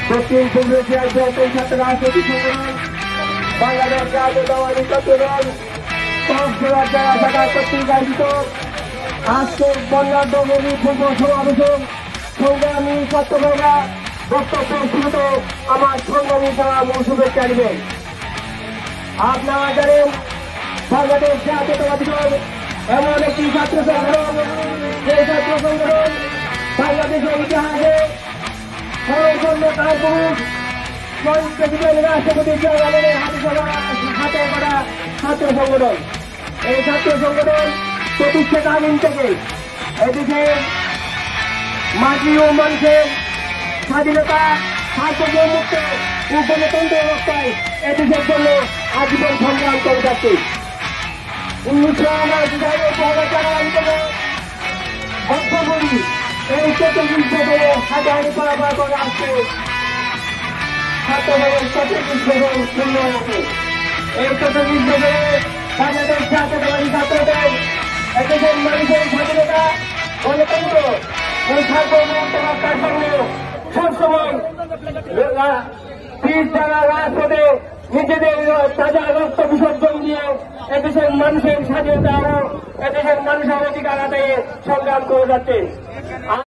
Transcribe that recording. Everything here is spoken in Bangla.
দক্ষিণ পূর্ব এশিয়ার জাতীয় ছাত্র রাজনৈতিক সংগঠন বাংলাদেশ জাতীয়তাবাদী ছাত্রদল কক্সবাজার জেলা শাখা কর্তৃক আয়োজিত আজকের বন্যাঢ্য পূর্ব সমাবেশন সংগ্রামী ছাত্ররা বক্তব্য শুরুতে আমার সংগ্রামী যারা মূল শুভেচ্ছা নেবেন। আপনারা জানেন বাংলাদেশ জাতীয়তাবাদী দল এমন একটি ছাত্র সংগঠন, যে ছাত্র সংগঠন বাংলাদেশের ইতিহাসে সর্বজন্য তার পুরুষ শহীদ প্রেসিডেন্ট রাষ্ট্রপতি জিয়াউর রহমানের হাতে করা ছাত্র সংগঠন। এই ছাত্র সংগঠন প্রতিষ্ঠাকালীন থেকে এদিকে মাটি ও মানুষের স্বাধীনতা সার্বভৌমত্ব ও গণতন্ত্র রক্ষায় এদেশের জন্য আজীবন সংগ্রাম করে যাচ্ছে। 1999 এই 34 বছরে হাজারি পারাপার করে আসছে ছাত্রদলের 34 বছর শূন্য আছে। এই 34 বছরে বাংলাদেশ জাতীয়তাবাদী ছাত্রদল এদেশের মানুষের স্বাধীনতা গণতন্ত্র ও সার্বভৌমত্ব রক্ষার জন্য সবসময় বীর যারা রাজপথে নিজেদের তাজা রক্ত বিসর্জন দিয়ে এদেশের মানুষের স্বাধীনতা ও এদেশের মানুষের অধিকার আদায়ে সংগ্রাম করে যাচ্ছেন।